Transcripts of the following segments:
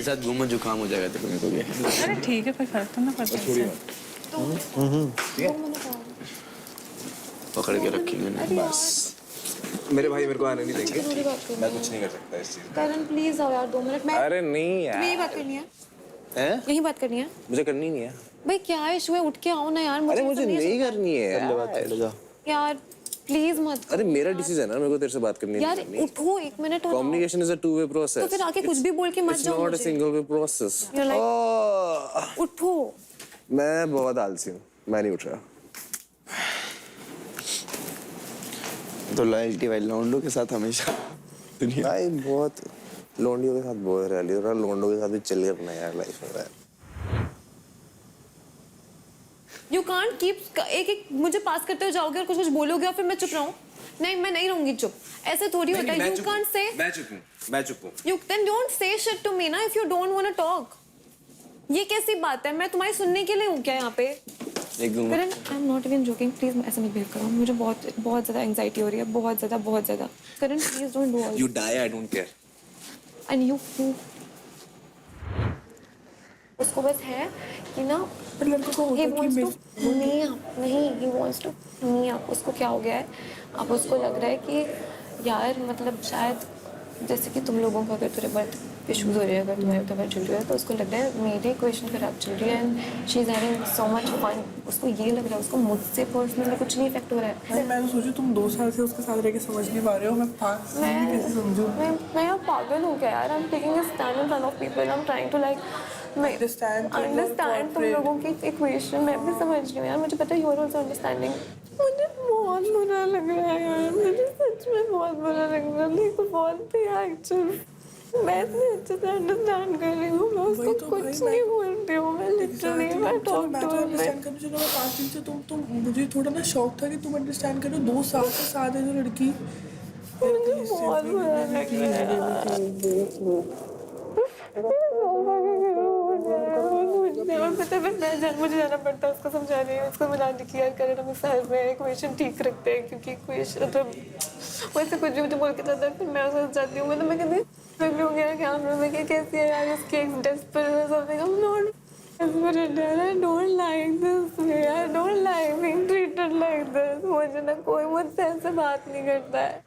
साथ घूमो जुकाम हो जाएगा तेरे को भी। अरे ठीक है, कोई फर्क तो ना पड़ता है। पकड़ के रखेंगे ना बस। मेरे भाई मेरे को आने नहीं देंगे। मैं कुछ नहीं कर सकता इस चीज में। करण प्लीज आओ यार 2 मिनट में। अरे नहीं यार। यही बात करनी है, हैं? यही बात करनी है। मुझे करनी नहीं है। भाई क्या इशू है, उठ के आओ ना यार। अरे मुझे नहीं करनी है यार। यार प्लीज मत। अरे मेरा डिसीजन है ना, मेरे को तेरे से बात करनी है। यार उठो 1 minute. Communication is a two way process. तो फिर आके कुछ भी बोल के मत जाओ। It's not a single way process. उठो। मैं बहुत आलसी हूँ, मैं नहीं उठ रहा। तो लॉयल्टी वाली लौंडों के साथ हमेशा दुनिया भाई बहुत लोंडियों के साथ बहुत रह लिया, लोंडों के साथ भी चल करना यार लाइफ में। यू कांट कीप एक मुझे पास करते हो जाओगे और कुछ कुछ बोलोगे और फिर मैं चुप रहूं। नहीं मैं नहीं रहूंगी चुप, ऐसे थोड़ी होता है। यू कांट से मैं चुप हूँ। You then don't say shit to me ना if you don't want to talk. ये कैसी बात है, मैं तुम्हारी सुनने के लिए हूँ क्या यहाँ पे। Karan I am not even joking, please ऐसे मत बिहेव करो। मुझे बहुत ज्यादा एंजाइटी हो रही है, बहुत ज्यादा। Karan please don't do all. You die I don't care. And you उसको बस है कि ना लड़कों को he wants to नहीं he wants to नहीं। आप उसको क्या हो गया है, अब उसको लग रहा है कि यार मतलब शायद जैसे कि तुम लोगों का अगर थोड़े बहुत इशूज हो रहे हैं, अगर तुम्हारे तो चल रही है तो उसको लग रहा है मेरी इक्वेशन खराब चल रही है and she is having so much fun. उसको ये लग रहा है उसको मुझसे पर्सनली कुछ नहीं इफेक्ट हो रहा है। मैं तो सोचू तुम 2 साल से उसके साथ रह के समझ नहीं पा रहे हो। मैं 5 साल में कैसे समझूं? मैं यार पागल हूँ क्या यार। I am taking a stand in front of people. I am trying to like understand तुम लोगों की इक्वेशन। मैं भी समझ रही हूँ यार, मुझे पता है यू आर आल्सो अंडरस्टैंडिंग। मुझे बहुत बुरा लग रहा है यार, मुझे सच में बहुत बुरा लग रहा है। मेरे को बहुत एक्चुअली मैं इतने अच्छे से अंडरस्टैंड कर रही हूँ, मैं उसको कुछ नहीं बोलती हूँ। मैं लिटरली मैं टॉक टू अंडरस्टैंड कर चलो। मैं 5 दिन से तुम मुझे थोड़ा ना शौक था कि तुम अंडरस्टैंड करो। 2 साल से साथ है जो लड़की। मुझे बहुत बुरा लग रहा है। मुझे जाना पड़ता है उसको समझाने, उसको मनाने की यार करण हम इस हाल में इक्वेशन ठीक रखते हैं क्योंकि इक्वेशन मतलब वैसे कुछ भी मुझे बोल के जाता है फिर मैं उसको जाती हूँ। मतलब मैं कहती हो गया कैमरा में कि कैसी है यार इसकी desperate something. I am not desperate यार। I don't like this way. I don't like being treated like this. मुझे ना कोई मुझसे ऐसे बात नहीं करता है।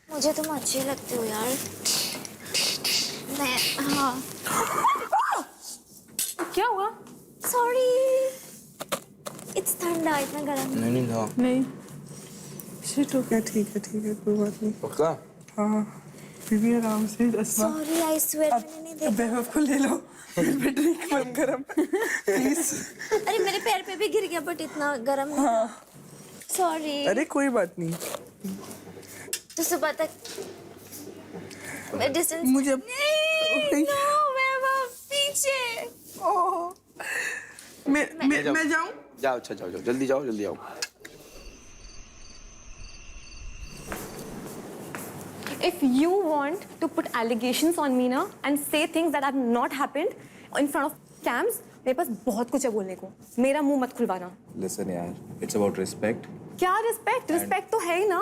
मुझे तुम अच्छी लगती हो यार। मैं हाँ क्या हुआ? सॉरी इट्स ठंडा, इतना गर्म नहीं था। नहीं शिट हो गया। ठीक है कोई बात नहीं। पक्का? हाँ बीबी आराम से। सॉरी आई स्वेयर मैंने नहीं देखा। बेवकूफ को ले लो ड्रिंक बंद गरम प्लीज। अरे मेरे पैर पे भी गिर गया बट इतना गर्म नहीं था। सॉरी। अरे कोई बात नहीं। तो सुबह तक डिस्टेंस मुझे नहीं मैं वहाँ पीछे। ओह मैं जाऊँ? जाओ अच्छा जाओ जल्दी आओ। If you want to put allegations on me now and say things that have not happened in front of cams, मेरे पास बहुत कुछ है बोलने को। मेरा मुंह मत खुलवाना। Listen यार, it's about respect. क्या रिस्पेक्ट? रिस्पेक्ट तो है ही ना।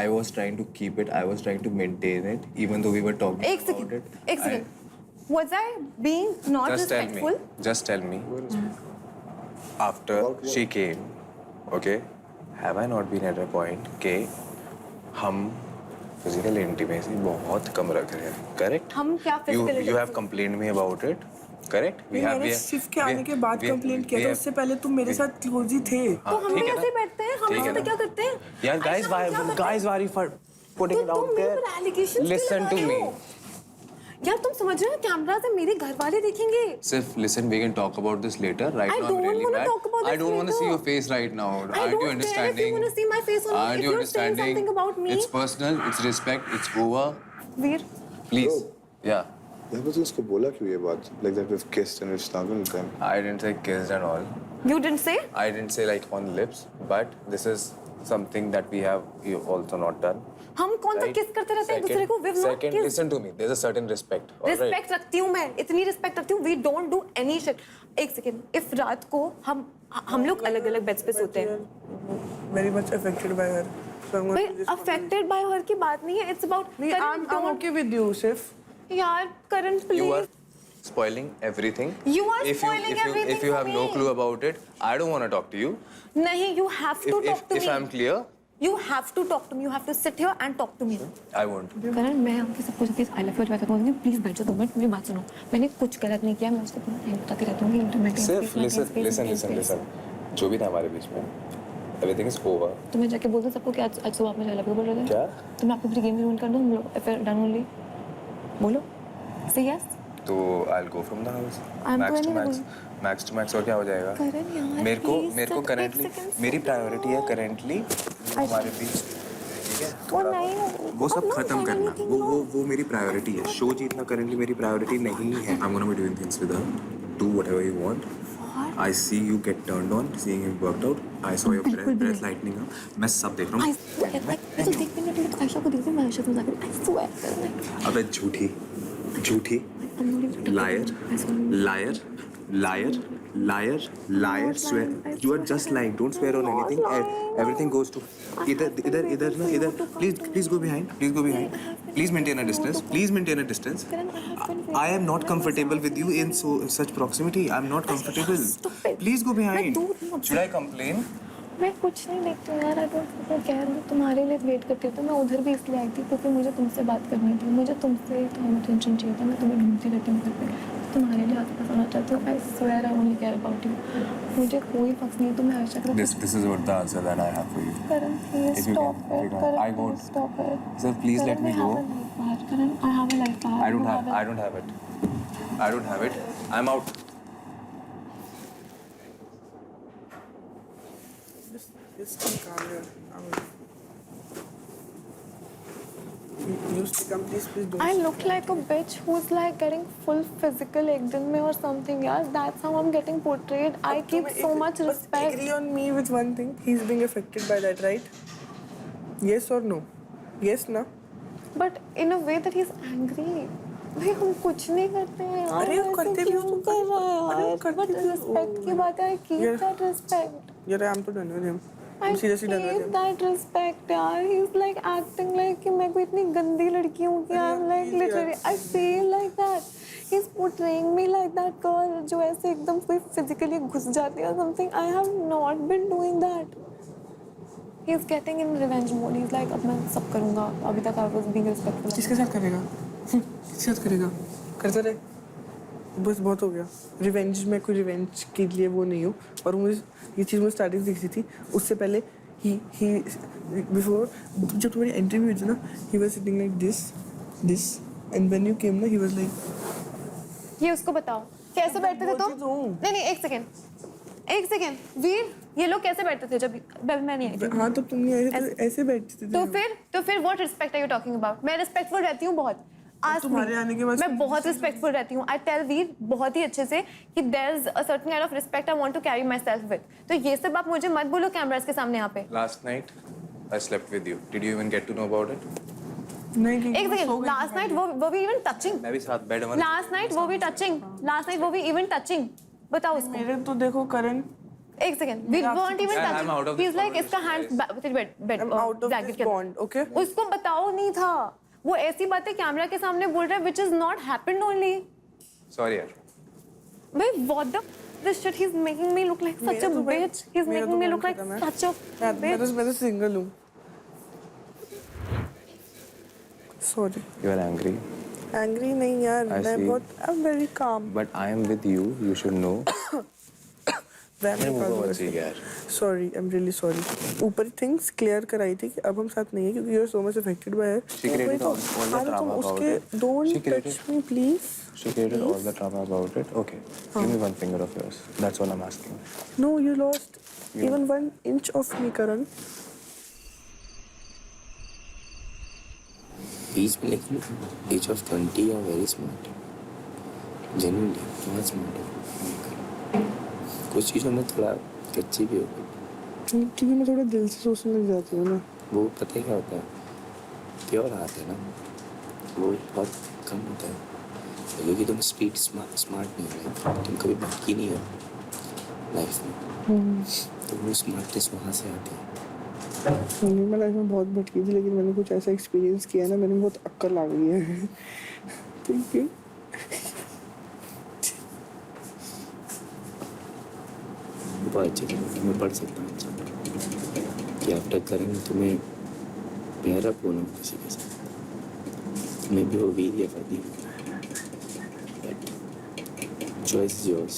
I was trying to keep it. I was trying to maintain it, even though we were talking एक about second. it. Was I being not Just tell respectful? me. Just tell me. After she came, okay, have I not been at a point के हम physical intimacy बहुत कम रख रहे हैं, correct? हम क्या physical You have complained me about it, correct? मैंने shift के आने के बाद कंप्लेंट किया था। उससे पहले तुम मेरे साथ क्लोज ही थे। तो हम भी ऐसे बैठते हैं, हम वहाँ पे क्या करते हैं? यार guys why are you putting it out there? Listen to me. यार तुम समझ रहे हो कैमरा से मेरे घर वाले देखेंगे। Sif, listen, we can talk about this later. Right I now, don't I'm really wanna mad. talk about I this don't want to see later. your face right now. I Aren't you don't care if you understanding? want to see my face or not. Aren't If you you're saying understanding? something about me, It's personal. It's respect. It's over. Veer, Please. Yeah. यहाँ पर तो उसको बोला क्यों ये बात? Like that we've kissed and we've snuggled them. I didn't say kissed and all. you didn't say? I didn't say like on lips, but this is something that we have also not done. हम कौन सा किस करते रहते हैं एक दूसरे को? We've not Second, kissed. listen to me. There's a certain respect. All right? Respect रखती हूँ मैं, इतनी रिस्पेक्ट रखती हूँ। We don't do any shit. एक सेकेंड, इफ रात को हम लोग अलग-अलग बेड्स पे सोते हैं। Very much affected by her. So I'm भाई going to just affected by हर की बात नहीं है। It's about I'm okay with you, Sif. यार करण You are please spoiling everything. You are spoiling everything If you for have no me. clue about it, I don't want to talk to you. नहीं, you have to talk to If me. I'm clear, You have to talk to me. You have to sit here and talk to me. I won't. करण मैं आपके सब कुछ please I love you कहता हूँ please बैठ जाओ 2 minute मेरी बात सुनो मैंने कुछ गलत नहीं किया मैं उसको पूरा टाइम बताती रहती हूँ कि इंटरनेट सिर्फ listen. जो भी था हमारे बीच में, everything is over. तो मैं जाके बोल दूँ सबको कि आज सुबह आप मुझे आई लव यू बोल रहे थे क्या? तो मैं आपको पूरी गेम रूल कर दूँ हम लोग फिर डन ओनली बोलो से यस तो I'll go from the house. I'm Max to going max. to Max to max और क्या हो जाएगा? करण यार मेरे को please, currently एक second, मेरी sit प्रायोरिटी है down. currently हमारे बीच, ठीक है? वो नहीं वो सब I'm not खत्म doing करना, anything वो wrong. वो मेरी प्रायोरिटी है. शो जीतना currently मेरी प्रायोरिटी नहीं है. I'm gonna be doing things with her. Do whatever you want. I see you get turned on, seeing him worked out. I saw your breath lightening up. मैं सब देख रहा I हूँ. swear, like, तो देखने में तो आयशा को देखते मैं आयशा को मजाक I swear, like, अबे झूठी, I'm not even liar, liar, swear. You are just lying. Don't swear on anything. Everything goes to इधर. Please go behind. Please maintain a distance. Karan, I have been I am not comfortable with you in such proximity. I'm not comfortable. Stop it. Please go मैं behind. दूर हूँ Should I complain? मैं कुछ नहीं देखती हूँ यार मैं कह रही हूँ तुम्हारे लिए वेट करती हूँ तो मैं उधर भी इसलिए आई थी क्योंकि मुझे तुमसे बात करनी थी मुझे तुमसे थोड़ा अटेंशन चाहिए था मैं तुम्हें ढूंढती रहती हूँ घर पे तुम्हारे लिए आसपास आना चाहती हूँ I swear I only care about you मुझे कोई फर्क नहीं है तुम्हें आयशा का This is what the answer that I have for you. Karan please If you stop can, it I Karan won't. Stop it Sir, please let me go. Karan I have a life I don't have it. I'm out. Just calm down. Just come, please don't. I look like a bitch who's like getting full physical एक दिन में or something यार that's how I'm getting portrayed I keep so much But respect agree on me with one thing. He's being affected by that, right? Yes or no? Yes, na? but in a way that he's angry भाई हम कुछ नहीं करते हैं यार अरे वो ऐसे करते भी हो क्यों तो कर रहा है अरे वो यार करते but भी हो। respect की बात है I keep Yeah. that respect Yeah, I'm too done with him. I I'm seriously done with keep him. that respect यार he's like acting like कि मैं कोई इतनी गंदी लड़की हूँ कि I'm like please, literally I feel like that he's portraying me like that girl जो ऐसे एकदम कोई physically घुस जाती है or something I have not been doing that he's getting in revenge mode he's like अब मैं सब करूँगा अभी तक I was being respectful किसके साथ करेगा? किसके साथ करेगा? करता रहे। बस बहुत हो गया। रिवेंज में कोई रिवेंज के लिए वो नहीं हूँ और मुझे ये चीज़ मुझे स्टार्टिंग दिख रही थी उससे पहले ही बिफोर जब तुम्हारी एंट्री हुई थी ना he was sitting like this and when you came ना ही वाज लाइक ये उसको बताओ कैसे बैठते थे तुम बोलती तो हूँ। नहीं एक सेकेंड वीर ये लोग कैसे बैठते थे जब मैं नहीं आई थी हाँ तो तुम नहीं आए थे ऐसे बैठते थे तो फिर what respect are you talking about मैं रिस्पेक्टफुल रहती हूँ बहुत आज तुम्हारे आने के बाद मैं बहुत रिस्पेक्टफुल रहती हूँ आई टेल वीर बहुत ही अच्छे से कि there is a certain kind of respect I want to carry myself with तो ये सब आप मुझे मत बोलो कैमरास के सामने यहाँ पे Last night, I slept with you. Did you even get to know about it? नहीं एक सेकेंड लास्ट नाइट वो भी इवन टचिंग मैं भी साथ बेड में. लास्ट नाइट वो भी इवन टचिंग बताओ उसको मेरे तो देखो करण एक second we weren't even I'm out of touching he's this like इसका hand bed I'm out of this bond, okay? उसको बताओ नहीं था वो ऐसी बातें कैमरा के सामने बोल रहा है which is not happened only Sorry यार. भाई what the shit he's making me look like such a bitch he's making me look like such a bitch मैं तो सिंगल हूँ sorry You are angry. Angry नहीं यार I मैं see. बहुत I am very calm But I am with you. You should know. यार. Sorry I am really sorry ऊपर things clear कराई थी कि अब हम साथ नहीं है क्योंकि you are so much affected by her She created all the drama about उसके it. Don't She created- touch me please She created all the drama about it. Okay. Give me one finger of yours. That's all I'm asking. No you lost even 1 inch off me Karan बीच में लेकिन age of 20 या very smart genuinely बहुत smart है कुछ चीज़ों में थोड़ा कच्ची भी हो गई क्योंकि मैं थोड़ा दिल से सोचने लग जाती हूँ ना वो पता है क्या होता है प्योर आर्ट है ना वो बहुत कम होता है क्योंकि तुम स्ट्रीट स्मार्ट नहीं हो तुम कभी भटकी नहीं हो लाइफ में तो वो स्मार्टनेस वहाँ से आती है मैं लाइफ में बहुत भटकी थी लेकिन मैंने कुछ ऐसा एक्सपीरियंस किया ना मैंने बहुत अक्ल आ गई है Thank you. बहुत अच्छी तरह से मैं पढ़ सकता हूँ अच्छा कि आफ्टर करेंगे तुम्हें प्यारा पूर्ण किसी के साथ मैं भी वो वीर या फदी but choice is yours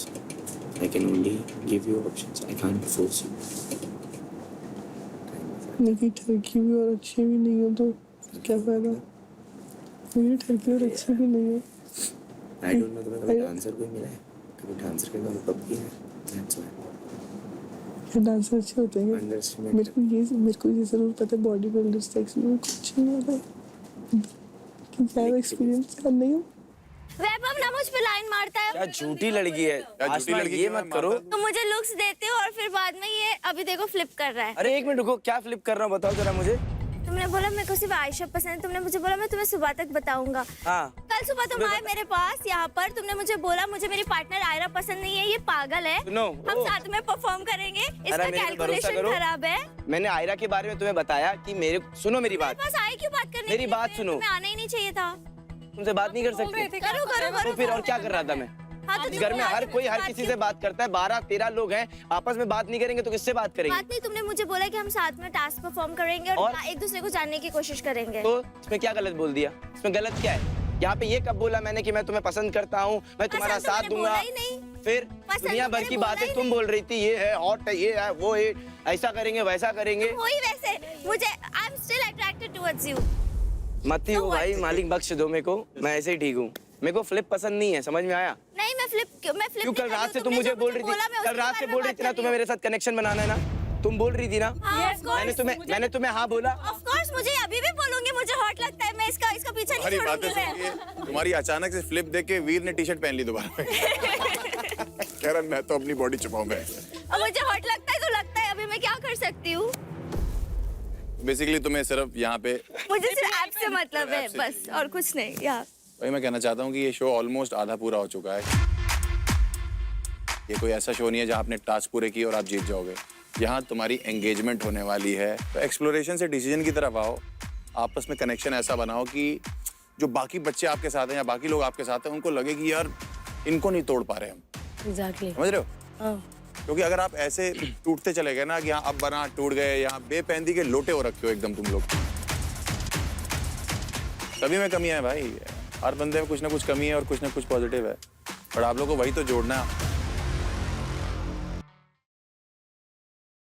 I can only give you options I can't force you लेकिन ठरकी भी और अच्छी भी नहीं हो तो क्या फायदा? मेरी ठरकी और अच्छी भी नहीं है। आई डोंट नो तुम्हें कभी डांसर कोई मिला है कभी डांसर के साथ कब किया है दैट्स व्हाई डांसर अच्छे होते हैं। मेरे को ये जरूर पता है बॉडी बिल्डर सेक्स में कुछ नहीं होता है कि क्या एक्सपीरियंस कर नहीं हो। वैभव ना मुझ पे लाइन मारता है। क्या झूठी लड़की है आसमा, ये मत करो। तुम मुझे लुक्स देते हो और फिर बाद में ये अभी देखो फ्लिप कर रहा है। अरे एक मिनट रुको, क्या फ्लिप कर रहा हूँ बताओ जरा मुझे। तुमने बोला मेरे को सिर्फ आयशा पसंद है, तुमने मुझे बोला मैं तुम्हें सुबह तक बताऊंगा। हाँ कल सुबह तुम आए मेरे पास यहाँ पर, तुमने मुझे बोला मुझे मेरी पार्टनर आयरा पसंद नहीं है, ये पागल है। सुनो, हम साथ में परफॉर्म करेंगे, इसका मेरे पे भरोसा कैलकुलेशन करो। खराब है। मैंने आयरा के बारे में तुम्हें बताया कि मेरे सुनो मेरी बात, बस आए क्यों बात करने मेरी के लिए? बात सुनो। तुम्हें आना ही नहीं चाहिए था। तुमसे बात नहीं कर सकती? करो करो तो करो। फिर और क्या कर रहा था मैं? हाँ, तो इस घर में हर कोई हर किसी से बात करता है, 12-13 लोग हैं, आपस में बात नहीं करेंगे तो किससे बात करेंगे? बात नहीं, तुमने मुझे बोला कि हम साथ में टास्क परफॉर्म करेंगे और एक दूसरे को जानने की कोशिश करेंगे। तो इसमें क्या गलत बोल दिया? इसमें गलत क्या है? यहाँ पे ये कब बोला मैंने कि मैं तुम्हें पसंद करता हूँ, मैं तुम्हारा पसंद तो साथ मैंने दूंगा? बोला ही नहीं। फिर पसंद दुनिया तो भर मैंने की बोला बातें ही तुम नहीं। बोल रही थी, ये है हॉट है, ये है वो है, ऐसा करेंगे वैसा करेंगे। वही वैसे मुझे I am still attracted towards you. मत ही हो So भाई, what? मालिक बख्श दो मेरे को, मैं ऐसे ही ठीक हूँ। मेरे को फ्लिप पसंद नहीं है, समझ में आया? नहीं मैं फ्लिप क्यों कल रात से तुम मुझे बोल रही थी, कल रात से बोल रही थी ना तुम्हें मेरे साथ कनेक्शन बनाना है ना, तुम बोल रही थी ना। मैंने तुम्हें हाँ बोला। ऑफ कोर्स मुझे अभी भी बोलूंगी, मुझे हॉट लगता है, मैं इसका पीछा नहीं तुम्हारी बातें छोड़ूंगी सुन मैं। के तुम्हारी अचानक से फ्लिप देख के वीर ने टी शर्ट पहन ली दोबारा। कह रहा मैं तो अपनी बॉडी छुपाऊंगा। अब मुझे हॉट लगता है तो लगता है, अभी मैं क्या कर सकती हूँ? बेसिकली तुम्हें सिर्फ यहाँ पे मुझे सिर्फ ऐप से मतलब है बस, और कुछ नहीं। यार वही मैं कहना चाहता हूँ कि ये शो ऑलमोस्ट आधा पूरा हो चुका है। ये कोई ऐसा शो नहीं है जहाँ आपने टास्क पूरे किए और आप जीत जाओगे। यहाँ तुम्हारी एंगेजमेंट होने वाली है, तो एक्सप्लोरेशन से डिसीजन की तरफ आओ, आपस में कनेक्शन ऐसा बनाओ कि जो बाकी बच्चे आपके साथ हैं या बाकी लोग आपके साथ हैं उनको लगे कि यार इनको नहीं तोड़ पा रहे हम। Exactly. समझ रहे हो? क्योंकि अगर आप ऐसे टूटते चले गए ना कि यहाँ अब बना टूट गए, यहाँ बेपैंदी के लोटे हो रखे हो एकदम तुम लोग। सभी में कमियां है भाई, हर बंदे में कुछ ना कुछ कमी है और कुछ ना कुछ पॉजिटिव है, पर आप लोगों को वही तो जोड़ना है।